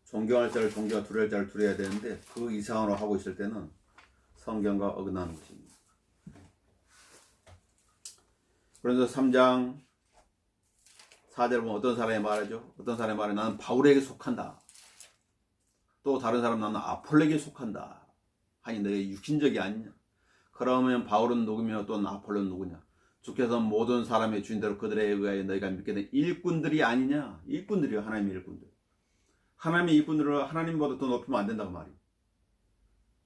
존경할 자를 존경하고 두려울 자를 두려워야 되는데 그 이상으로 하고 있을 때는 성경과 어긋나는 것입니다. 고린도서 3장 4절 보면 어떤 사람이 말하죠? 어떤 사람이 말해 나는 바울에게 속한다. 또 다른 사람은 나는 아폴로에게 속한다. 아니 너의 육신적이 아니냐? 그러면 바울은 누구며 또 아폴로는 누구냐? 주께서 모든 사람의 주인대로 그들에 의하여 너희가 믿게 된 일꾼들이 아니냐? 일꾼들이요. 하나님의 일꾼들. 하나님의 일꾼들을 하나님보다 더 높이면 안 된다고 말이에요.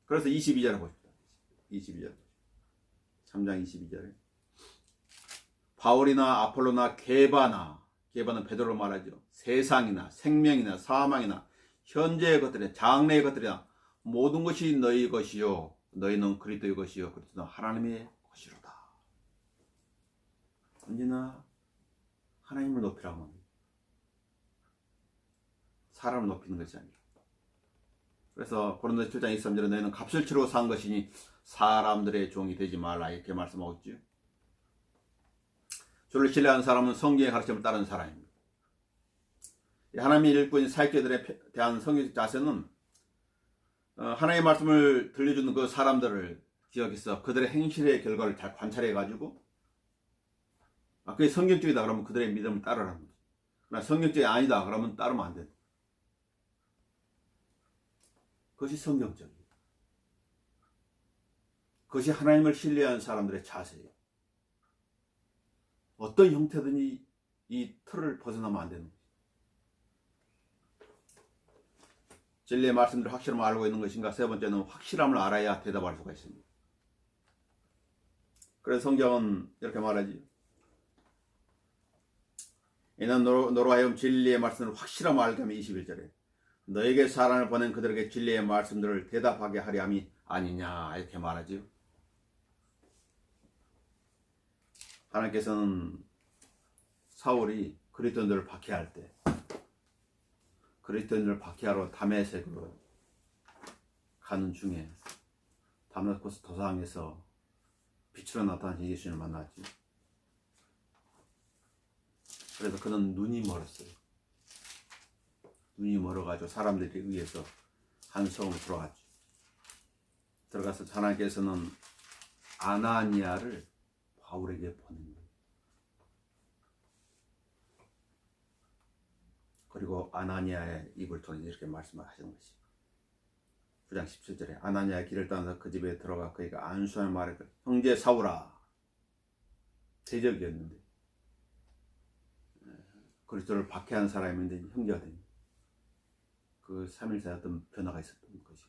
그래서 22절에 보십시다. 22절. 3장 22절에 바울이나 아폴로나 게바는 베드로로 말하죠. 세상이나 생명이나 사망이나 현재의 것들이나 장래의 것들이나 모든 것이 너희 것이요 너희는 그리스도의 것이요 그리스도는 하나님의 것이로다. 언제나 하나님을 높이라고 합니다. 사람을 높이는 것이 아니라 그래서 고린도서 7장 23절에 너희는 값을 치르고 산 것이니 사람들의 종이 되지 말라 이렇게 말씀하고 있죠. 주를 신뢰하는 사람은 성경의 가르침을 따르는 사람입니다. 하나님의 일꾼인 사역자들에 대한 성경적 자세는 하나님의 말씀을 들려주는 그 사람들을 기억해서 그들의 행실의 결과를 잘 관찰해가지고 그게 성경적이다 그러면 그들의 믿음을 따르라는 거죠. 그러나 성경적이 아니다 그러면 따르면 안 된다. 그것이 성경적이에요. 그것이 하나님을 신뢰하는 사람들의 자세예요. 어떤 형태든지 이 틀을 벗어나면 안 되는 거죠. 진리의 말씀들을 확실함을 알고 있는 것인가? 세 번째는 확실함을 알아야 대답할 수가 있습니다. 그래서 성경은 이렇게 말하지. 이는 너로 하여금 진리의 말씀을 확실함을 알게 하며 21절에 너에게 사람을 보낸 그들에게 진리의 말씀들을 대답하게 하려 함이 아니냐 이렇게 말하지요. 하나님께서는 사울이 그리스도인들을 박해할 때 그리스도인들을 박해하러 다메섹으로 가는 중에 다메섹 도상에서 빛으로 나타나신 예수님을 만났지. 그래서 그는 눈이 멀었어요. 눈이 멀어가지고 사람들에 의해서 한 성으로 들어갔죠. 들어가서 하나님께서는 아나니아를 바울에게 보낸 거예요. 그리고 아나니아의 입을 통해 이렇게 말씀을 하시는 것이죠. 9장 17절에 아나니아의 길을 따라서 그 집에 들어가 그에게 안수하며 말했거든. 형제 사울아. 대적이었는데 그리스도를 박해한 사람인데 형제가 됩니다. 그 3일사에 어떤 변화가 있었던 것이죠.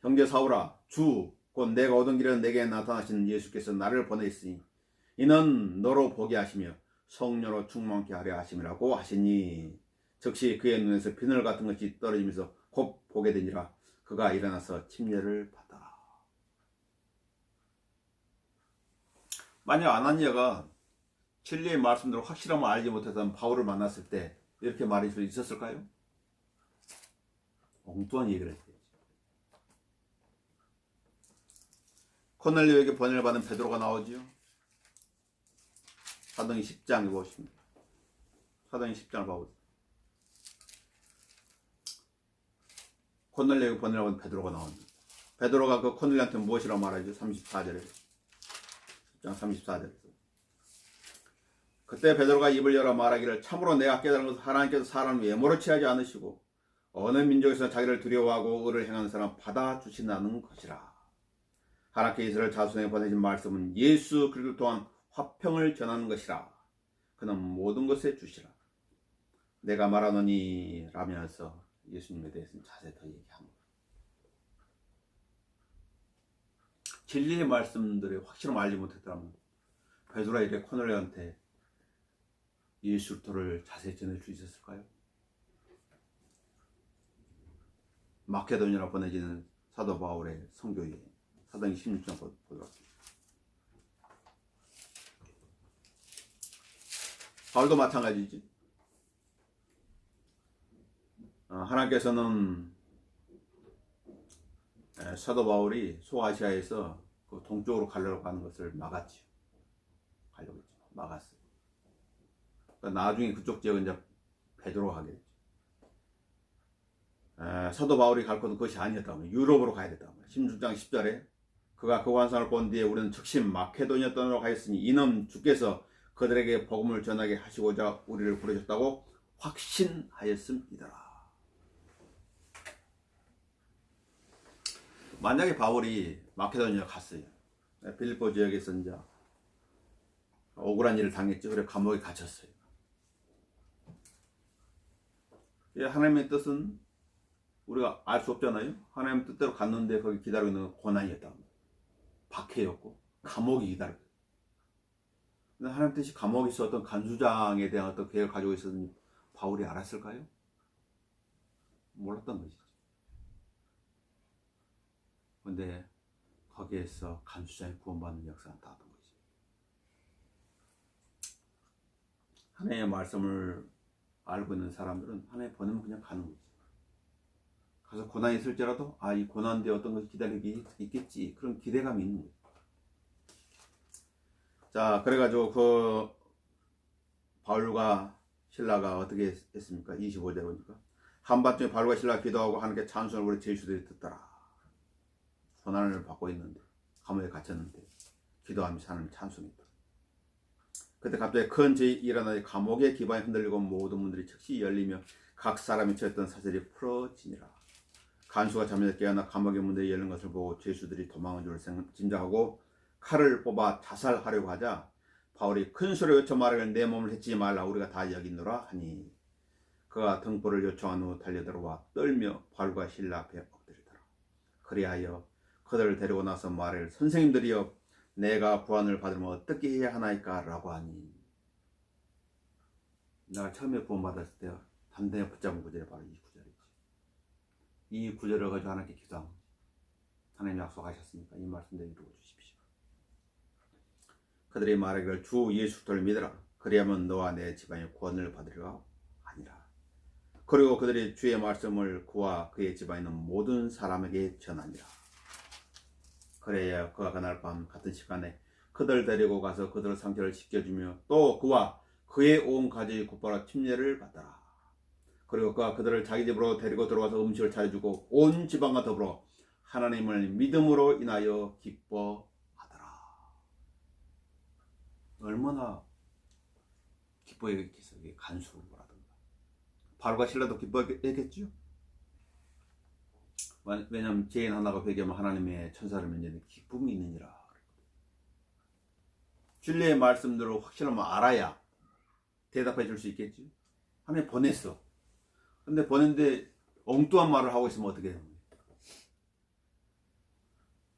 형제 사울아, 주 곧 내가 오던 길에 내게 나타나시는 예수께서 나를 보내셨으니 이는 너로 보게 하시며 성령으로 충만케 하려 하심이라고 하시니 즉시 그의 눈에서 비늘 같은 것이 떨어지면서 곧 보게 되니라. 그가 일어나서 침례를 받더라. 만약 아나니아가 진리의 말씀대로 확실함을 알지 못했던 바울을 만났을 때 이렇게 말할 수 있었을까요? 엉뚱한 얘기를 했대요. 코넬료에게 번뇌를 받은 베드로가 나오지요. 사도행 10장 보십니다. 사도행 10장을 봐보세요. 코넬료에게 번뇌를 받은 베드로가 나옵니다. 베드로가 그 코넬료한테 무엇이라고 말하죠? 34절에 10장 34절에서 그때 베드로가 입을 열어 말하기를 참으로 내가 깨달은 것은 하나님께서 사람을 외모로 취하지 않으시고 어느 민족에서 자기를 두려워하고 의를 행하는 사람 받아주신다는 것이라. 하나님께 이스라엘 자손에게 보내신 말씀은 예수 그리스도 또한 화평을 전하는 것이라. 그는 모든 것에 주시라. 내가 말하노니 라면서 예수님에 대해서는 자세히 더 얘기합니다. 진리의 말씀들의 확실함을 알지 못했다면 베드로가 이렇게 코넬료한테 예수 그리스도를 자세히 전할 수 있었을까요? 마케도니아로 보내지는 사도 바울의 선교에 사도행 16장 보도록 하겠습니다. 바울도 마찬가지지. 하나님께서는 사도 바울이 소아시아에서 그 동쪽으로 가려고 하는 것을 막았지요. 가려고 했죠. 막았어요. 그러니까 나중에 그쪽 지역은 이제 베드로가 하게 됐죠. 사도 바울이 갈 곳은 그것이 아니었다고 유럽으로 가야 됐다고 16장 10절에 그가 그 환상을 본 뒤에 우리는 즉시 마케도니아 떠나러 가였으니 이는 주께서 그들에게 복음을 전하게 하시고자 우리를 부르셨다고 확신하였음이더라. 만약에 바울이 마케도니아 갔어요. 빌립보 지역에서 이제 억울한 일을 당했죠. 그래 감옥에 갇혔어요. 하나님의 뜻은 우리가 알 수 없잖아요. 하나님 뜻대로 갔는데 거기 기다리고 있는 건 고난이었다. 박해였고 감옥이 기다렸고. 근데 하나님 뜻이 감옥에서 어떤 간수장에 대한 어떤 계획을 가지고 있었는지 바울이 알았을까요? 몰랐던 것이죠. 근데 거기에서 간수장이 구원받는 역사가 나왔던 거죠. 하나님의 말씀을 알고 있는 사람들은 하나님 보내면 그냥 가는 거죠. 그래서 고난이 있을지라도 이 고난 뒤에 어떤 것이 기다리기 있겠지, 그런 기대감이 있는 거예요. 자, 그래가지고 그 바울과 신라가 어떻게 했습니까? 25절에 보니까 한밤중에 바울과 신라가 기도하고 하나님께 찬송을 부르 제수들이 듣더라. 고난을 받고 있는데, 감옥에 갇혔는데 기도하면서 하나님 찬송했다. 그때 갑자기 큰 죄이 일어나니 감옥의 기반이 흔들리고 모든 문들이 즉시 열리며 각 사람이 처했던 사슬이 풀어지니라. 간수가 잠에서 깨어나 감옥의 문들이 열린 것을 보고 죄수들이 도망한 줄 짐작하고 칼을 뽑아 자살하려고 하자 바울이 큰 소리로 외쳐 말하기를 내 몸을 해치지 말라, 우리가 다 여기 있노라 하니 그가 등불을 요청한 후 달려들어와 떨며 바울과 신라 앞에 엎드리더라. 그리하여 그들을 데리고 나서 말하기를 선생님들이여 내가 구원을 받으면 어떻게 해야 하나이까 라고 하니, 내가 처음에 구원받았을 때 단단히 붙잡은 구절이 바로 이 구절이지. 이 구절을 가지고 하나님께 기도한 거지. 하나님 약속하셨으니까 이 말씀대로 이루어 주십시오. 그들이 말하기를 주 예수 그리스도를 믿으라, 그리하면 너와 내 집안이 구원을 받으리라 하니라. 그리고 그들이 주의 말씀을 그와 그의 집안에 있는 모든 사람에게 전하니라. 그래야 그가 그날 밤 같은 시간에 그들 데리고 가서 그들 상처를 씻겨주며 또 그와 그의 온 가족이 곧바로 침례를 받더라. 그리고 그가 그들을 자기 집으로 데리고 들어가서 음식을 차려주고 온 지방과 더불어 하나님을 믿음으로 인하여 기뻐하더라. 얼마나 기뻐했겠어. 간수라든가 바울과 신라도 기뻐했겠죠. 왜냐하면 죄인 하나가 회개하면 하나님의 천사를 면제는 기쁨이 있느니라. 진리의 말씀들을 확실하면 알아야 대답해 줄 수 있겠지. 하나님 보냈어. 근데 보냈는데 엉뚱한 말을 하고 있으면 어떻게 해요?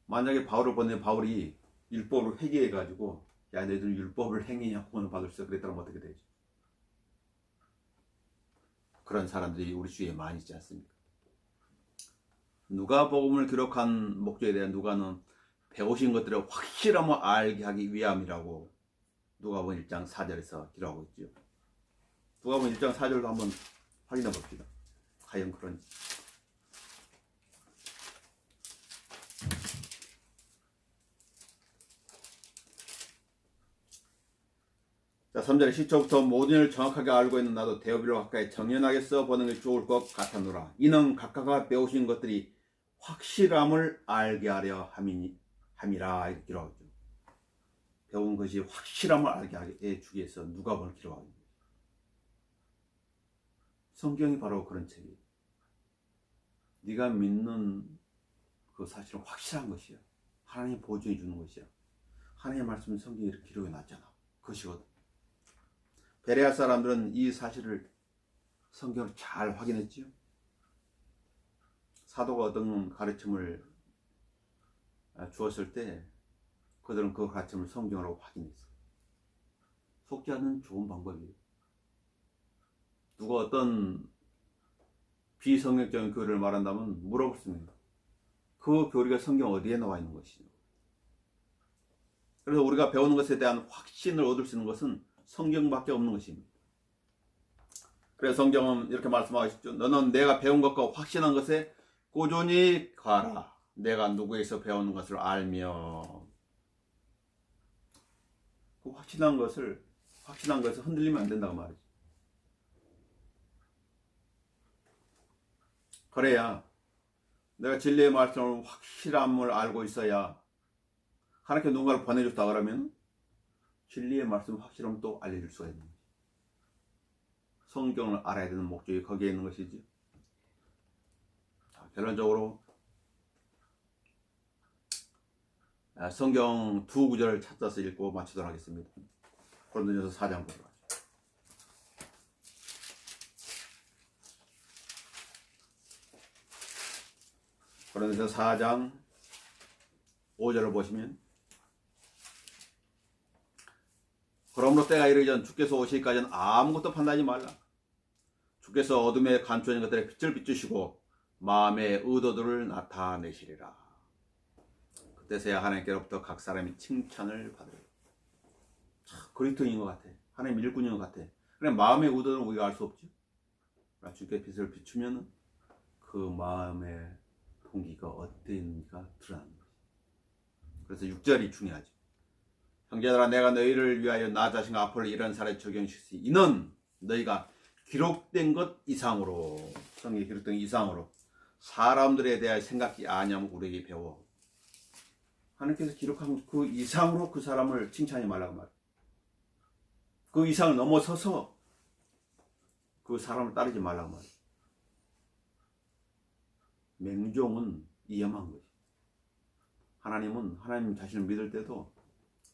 만약에 바울을 보내 바울이 율법을 회개해가지고 야 너희들 율법을 행위냐 구원을 받을 수 있어 그랬다면 어떻게 되죠? 그런 사람들이 우리 주위에 많이 있지 않습니까? 누가복음을 기록한 목적에 대한 누가는 배우신 것들을 확실함을 알게 하기 위함이라고 누가복음 1장 4절에서 기록하고 있죠. 누가복음 1장 4절도 한번 확인해 봅시다. 과연 그런지. 자, 3절에 시초부터 모든 일을 정확하게 알고 있는 나도 데오빌로 가까이 정연하게 써보는 게 좋을 것 같았노라. 이는 각각가 배우신 것들이 확실함을 알게 하려 함이라 이렇게 기록하죠. 배운 것이 확실함을 알게 해주기 위해서 누가복음을 기록하는 거예요. 성경이 바로 그런 책이에요. 네가 믿는 그 사실은 확실한 것이야. 하나님이 보증해 주는 것이야. 하나님의 말씀은 성경에 이렇게 기록해 놨잖아. 그것이거든. 베레아 사람들은 이 사실을 성경을 잘 확인했지요. 사도가 어떤 가르침을 주었을 때 그들은 그 가르침을 성경으로 확인했어요. 속지 않는 좋은 방법이에요. 누가 어떤 비성경적인 교리를 말한다면 물어볼 수 있는 거예요. 그 교리가 성경 어디에 나와 있는 것이죠. 그래서 우리가 배우는 것에 대한 확신을 얻을 수 있는 것은 성경밖에 없는 것입니다. 그래서 성경은 이렇게 말씀하시죠. 너는 내가 배운 것과 확신한 것에 꾸준히 가라. 내가 누구에서 배우는 것을 알며. 그 확신한 것을 흔들리면 안 된다고 말이죠. 그래야 내가 진리의 말씀을 확실함을 알고 있어야 하나님께 누군가를 보내줬다 그러면 진리의 말씀 확실함을 또 알려줄 수가 있는 거죠. 성경을 알아야 되는 목적이 거기에 있는 것이지. 자, 결론적으로 성경 두 구절을 찾아서 읽고 마치도록 하겠습니다. 고린도전서 4장 보도록 하죠. 고린도전서 4장 5절을 보시면 그러므로 때가 이르기 전 주께서 오시기까지는 아무것도 판단하지 말라. 주께서 어둠에 감추어진 것들의 빛을 비추시고 마음의 의도들을 나타내시리라. 그때서야 하나님께로부터 각 사람이 칭찬을 받으리라. 그리스도인 것 같아. 하나님 일꾼인 것 같아. 그래 마음의 의도는 우리가 알 수 없죠. 주께 빛을 비추면 그 그 마음의 동기가 어땠는지가 드러나는 거죠. 그래서 6절이 중요하죠. 형제들아, 내가 너희를 위하여 나 자신과 아폴로 이런 사례 적용시키니 이는 너희가 기록된 것 이상으로, 성경에 기록된 것 이상으로 사람들에 대하여 생각지 아니하면 우리에게 배워. 하나님께서 기록한 그 이상으로 그 사람을 칭찬하지 말라고 말해요. 그 이상을 넘어서서 그 사람을 따르지 말라고 말해요. 맹종은 위험한 거지. 하나님은 하나님 자신을 믿을 때도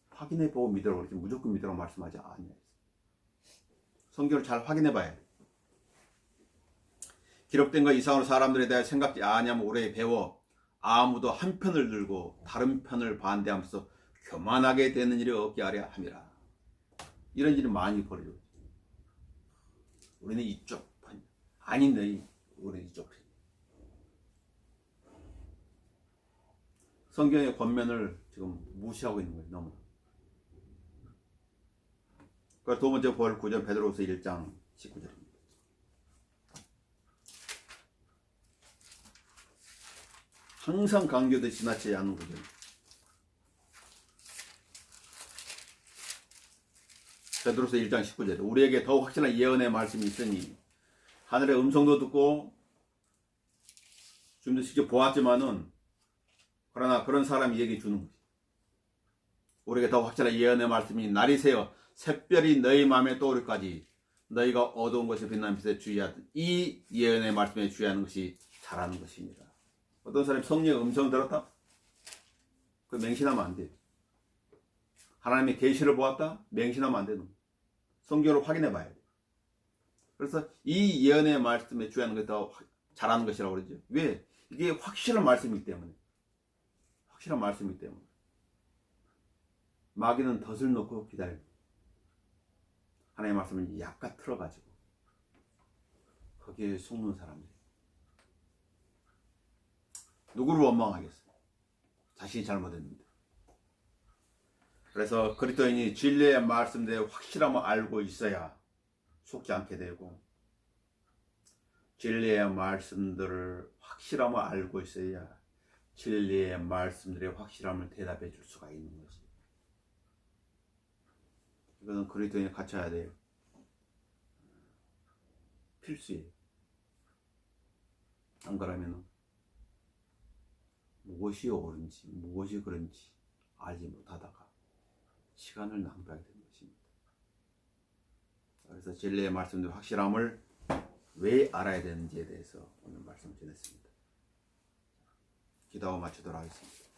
확인해보고 믿으라고 그러지 무조건 믿으라고 말씀하지 않아요. 성경을 잘 확인해봐야 돼. 기록된 것 이상으로 사람들에 대해 생각지 아니하면 오래 배워 아무도 한 편을 들고 다른 편을 반대하면서 교만하게 되는 일이 없게 하려 함이라. 이런 일이 많이 벌어져. 우리는 이쪽 편, 아닌 너희 우리는 이쪽 편. 성경의 권면을 지금 무시하고 있는 거예요. 너무. 그 두 번째 볼 구절 베드로후서 1장 19절입니다. 항상 강조되지 지나치지 않은 구절. 베드로후서 1장 19절. 우리에게 더욱 확실한 예언의 말씀이 있으니 하늘의 음성도 듣고 지금도 직접 보았지만은 그러나 그런 사람이 얘기 주는 거지. 우리에게 더욱 확실한 예언의 말씀이 날이 새어 샛별이 너희 마음에 떠오르기까지 너희가 어두운 것에 빛나는 빛에 주의하듯 이 예언의 말씀에 주의하는 것이 잘하는 것입니다. 어떤 사람이 성령의 음성 들었다? 그 맹신하면 안 돼. 하나님의 계시를 보았다? 맹신하면 안 되는. 성경을 확인해 봐야 돼. 그래서 이 예언의 말씀에 주의하는 것이 더 잘하는 것이라고 그러죠. 왜? 이게 확실한 말씀이기 때문에. 확실한 말씀이기 때문에. 마귀는 덫을 놓고 기다려. 하나님의 말씀을 약간 틀어가지고 거기에 속는 사람들. 누구를 원망하겠어요? 자신이 잘못했는데. 그래서 그리스도인이 진리의 말씀대에 확실함을 알고 있어야 속지 않게 되고, 진리의 말씀들을 확실함을 알고 있어야 진리의 말씀들의 확실함을 대답해 줄 수가 있는 것이. 이거는 그리스도인이 갖춰야 돼요. 필수예요. 안 그러면 무엇이 옳은지 무엇이 그런지 알지 못하다가 시간을 낭비하게 되는 것입니다. 그래서 진리의 말씀의 확실함을 왜 알아야 되는지에 대해서 오늘 말씀을 드렸습니다. 기도하고 마치도록 하겠습니다.